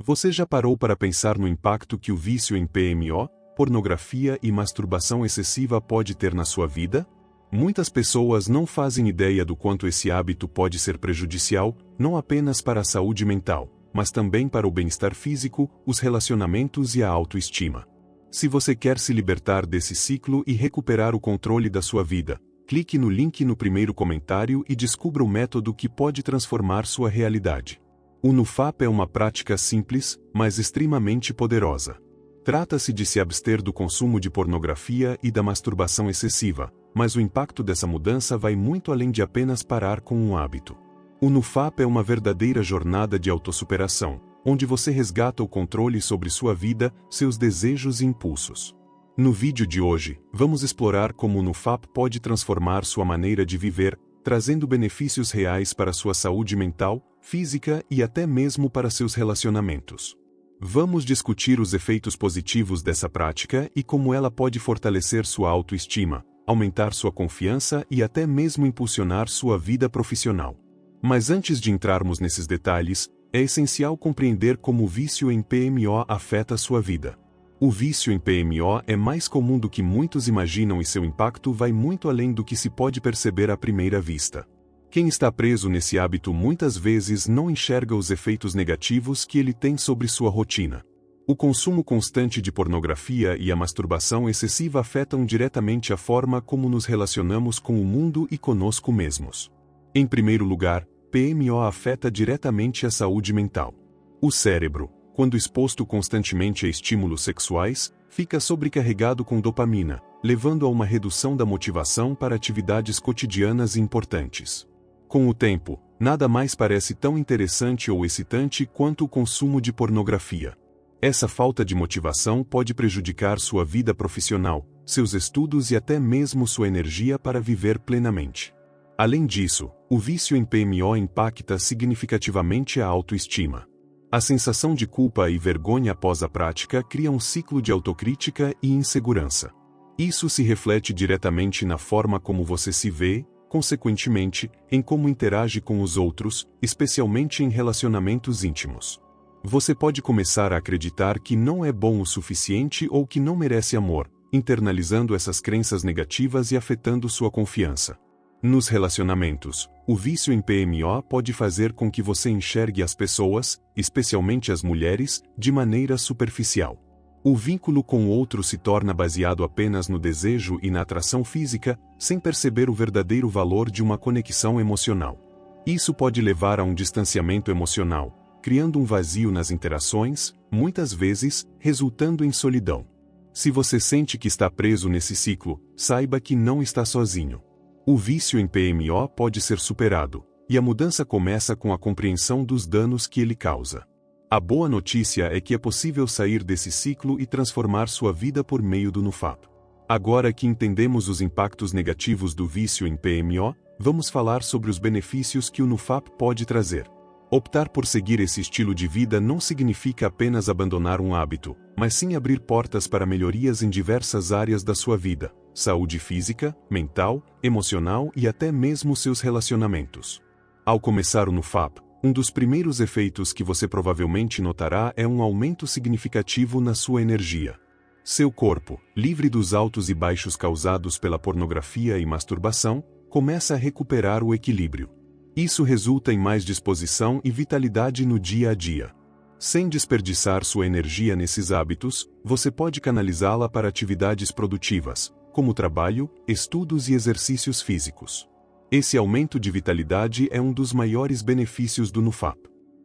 Você já parou para pensar no impacto que o vício em PMO, pornografia e masturbação excessiva pode ter na sua vida? Muitas pessoas não fazem ideia do quanto esse hábito pode ser prejudicial, não apenas para a saúde mental, mas também para o bem-estar físico, os relacionamentos e a autoestima. Se você quer se libertar desse ciclo e recuperar o controle da sua vida, clique no link no primeiro comentário e descubra o método que pode transformar sua realidade. O NoFap é uma prática simples, mas extremamente poderosa. Trata-se de se abster do consumo de pornografia e da masturbação excessiva, mas o impacto dessa mudança vai muito além de apenas parar com um hábito. O NoFap é uma verdadeira jornada de autossuperação, onde você resgata o controle sobre sua vida, seus desejos e impulsos. No vídeo de hoje, vamos explorar como o NoFap pode transformar sua maneira de viver, trazendo benefícios reais para sua saúde mental, física e até mesmo para seus relacionamentos. Vamos discutir os efeitos positivos dessa prática e como ela pode fortalecer sua autoestima, aumentar sua confiança e até mesmo impulsionar sua vida profissional. Mas antes de entrarmos nesses detalhes, é essencial compreender como o vício em PMO afeta sua vida. O vício em PMO é mais comum do que muitos imaginam e seu impacto vai muito além do que se pode perceber à primeira vista. Quem está preso nesse hábito muitas vezes não enxerga os efeitos negativos que ele tem sobre sua rotina. O consumo constante de pornografia e a masturbação excessiva afetam diretamente a forma como nos relacionamos com o mundo e conosco mesmos. Em primeiro lugar, PMO afeta diretamente a saúde mental. O cérebro, quando exposto constantemente a estímulos sexuais, fica sobrecarregado com dopamina, levando a uma redução da motivação para atividades cotidianas importantes. Com o tempo, nada mais parece tão interessante ou excitante quanto o consumo de pornografia. Essa falta de motivação pode prejudicar sua vida profissional, seus estudos e até mesmo sua energia para viver plenamente. Além disso, o vício em PMO impacta significativamente a autoestima. A sensação de culpa e vergonha após a prática cria um ciclo de autocrítica e insegurança. Isso se reflete diretamente na forma como você se vê, consequentemente, em como interage com os outros, especialmente em relacionamentos íntimos. Você pode começar a acreditar que não é bom o suficiente ou que não merece amor, internalizando essas crenças negativas e afetando sua confiança. Nos relacionamentos, o vício em PMO pode fazer com que você enxergue as pessoas, especialmente as mulheres, de maneira superficial. O vínculo com o outro se torna baseado apenas no desejo e na atração física, sem perceber o verdadeiro valor de uma conexão emocional. Isso pode levar a um distanciamento emocional, criando um vazio nas interações, muitas vezes, resultando em solidão. Se você sente que está preso nesse ciclo, saiba que não está sozinho. O vício em PMO pode ser superado, e a mudança começa com a compreensão dos danos que ele causa. A boa notícia é que é possível sair desse ciclo e transformar sua vida por meio do NoFap. Agora que entendemos os impactos negativos do vício em PMO, vamos falar sobre os benefícios que o NoFap pode trazer. Optar por seguir esse estilo de vida não significa apenas abandonar um hábito, mas sim abrir portas para melhorias em diversas áreas da sua vida: saúde física, mental, emocional e até mesmo seus relacionamentos. Ao começar o NoFap, um dos primeiros efeitos que você provavelmente notará é um aumento significativo na sua energia. Seu corpo, livre dos altos e baixos causados pela pornografia e masturbação, começa a recuperar o equilíbrio. Isso resulta em mais disposição e vitalidade no dia a dia. Sem desperdiçar sua energia nesses hábitos, você pode canalizá-la para atividades produtivas, como trabalho, estudos e exercícios físicos. Esse aumento de vitalidade é um dos maiores benefícios do NoFap.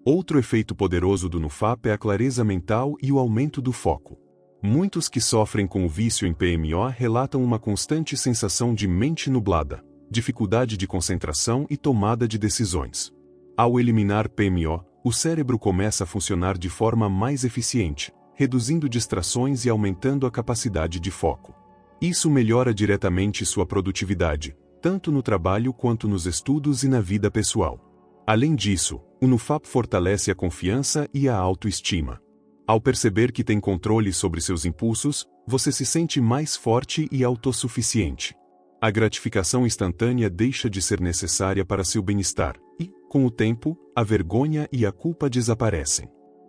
Outro efeito poderoso do NoFap é a clareza mental e o aumento do foco. Muitos que sofrem com o vício em PMO relatam uma constante sensação de mente nublada, dificuldade de concentração e tomada de decisões. Ao eliminar PMO, o cérebro começa a funcionar de forma mais eficiente, reduzindo distrações e aumentando a capacidade de foco. Isso melhora diretamente sua produtividade, tanto no trabalho quanto nos estudos e na vida pessoal. Além disso, o NoFap fortalece a confiança e a autoestima. Ao perceber que tem controle sobre seus impulsos, você se sente mais forte e autossuficiente. A gratificação instantânea deixa de ser necessária para seu bem-estar, e, com o tempo, a vergonha e a culpa desaparecem.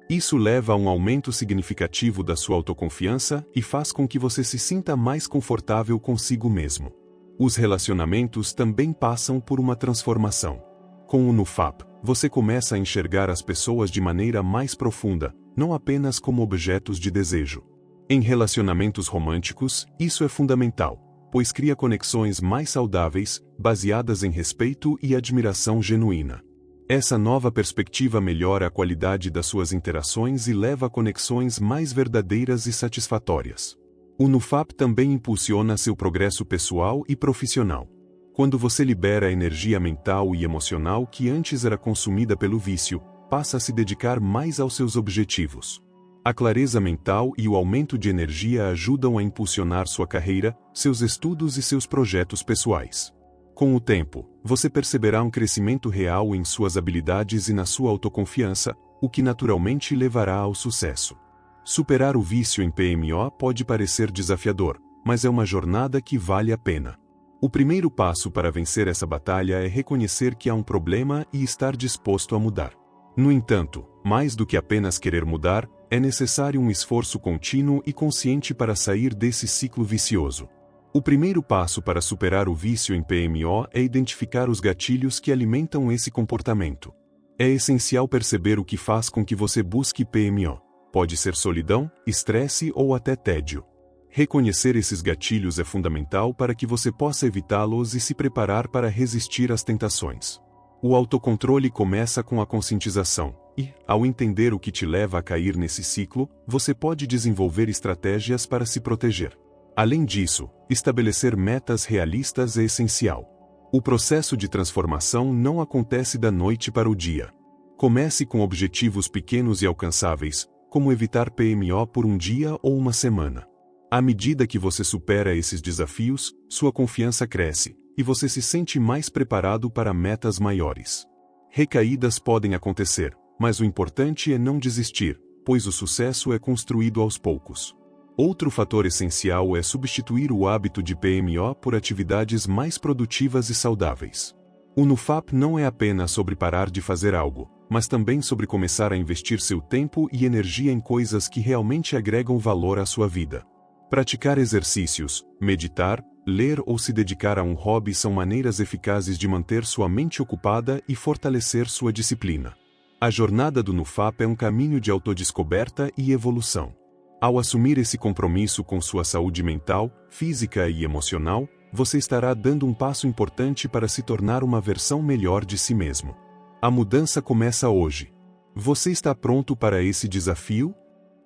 Isso leva a um aumento significativo da sua autoconfiança e faz com que você se sinta mais confortável consigo mesmo. Os relacionamentos também passam por uma transformação. Com o NoFap, você começa a enxergar as pessoas de maneira mais profunda, não apenas como objetos de desejo. Em relacionamentos românticos, isso é fundamental, pois cria conexões mais saudáveis, baseadas em respeito e admiração genuína. Essa nova perspectiva melhora a qualidade das suas interações e leva a conexões mais verdadeiras e satisfatórias. O NoFap também impulsiona seu progresso pessoal e profissional. Quando você libera a energia mental e emocional que antes era consumida pelo vício, passa a se dedicar mais aos seus objetivos. A clareza mental e o aumento de energia ajudam a impulsionar sua carreira, seus estudos e seus projetos pessoais. Com o tempo, você perceberá um crescimento real em suas habilidades e na sua autoconfiança, o que naturalmente levará ao sucesso. Superar o vício em PMO pode parecer desafiador, mas é uma jornada que vale a pena. O primeiro passo para vencer essa batalha é reconhecer que há um problema e estar disposto a mudar. No entanto, mais do que apenas querer mudar, é necessário um esforço contínuo e consciente para sair desse ciclo vicioso. O primeiro passo para superar o vício em PMO é identificar os gatilhos que alimentam esse comportamento. É essencial perceber o que faz com que você busque PMO. Pode ser solidão, estresse ou até tédio. Reconhecer esses gatilhos é fundamental para que você possa evitá-los e se preparar para resistir às tentações. O autocontrole começa com a conscientização, e, ao entender o que te leva a cair nesse ciclo, você pode desenvolver estratégias para se proteger. Além disso, estabelecer metas realistas é essencial. O processo de transformação não acontece da noite para o dia. Comece com objetivos pequenos e alcançáveis, como evitar PMO por um dia ou uma semana. À medida que você supera esses desafios, sua confiança cresce, e você se sente mais preparado para metas maiores. Recaídas podem acontecer, mas o importante é não desistir, pois o sucesso é construído aos poucos. Outro fator essencial é substituir o hábito de PMO por atividades mais produtivas e saudáveis. O NoFap não é apenas sobre parar de fazer algo, mas também sobre começar a investir seu tempo e energia em coisas que realmente agregam valor à sua vida. Praticar exercícios, meditar, ler ou se dedicar a um hobby são maneiras eficazes de manter sua mente ocupada e fortalecer sua disciplina. A jornada do NoFap é um caminho de autodescoberta e evolução. Ao assumir esse compromisso com sua saúde mental, física e emocional, você estará dando um passo importante para se tornar uma versão melhor de si mesmo. A mudança começa hoje. Você está pronto para esse desafio?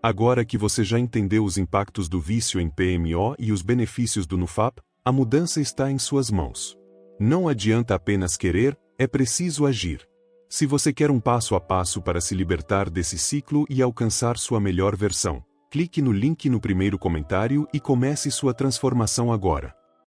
Agora que você já entendeu os impactos do vício em PMO e os benefícios do NoFap, a mudança está em suas mãos. Não adianta apenas querer, é preciso agir. Se você quer um passo a passo para se libertar desse ciclo e alcançar sua melhor versão, clique no link no primeiro comentário e comece sua transformação agora.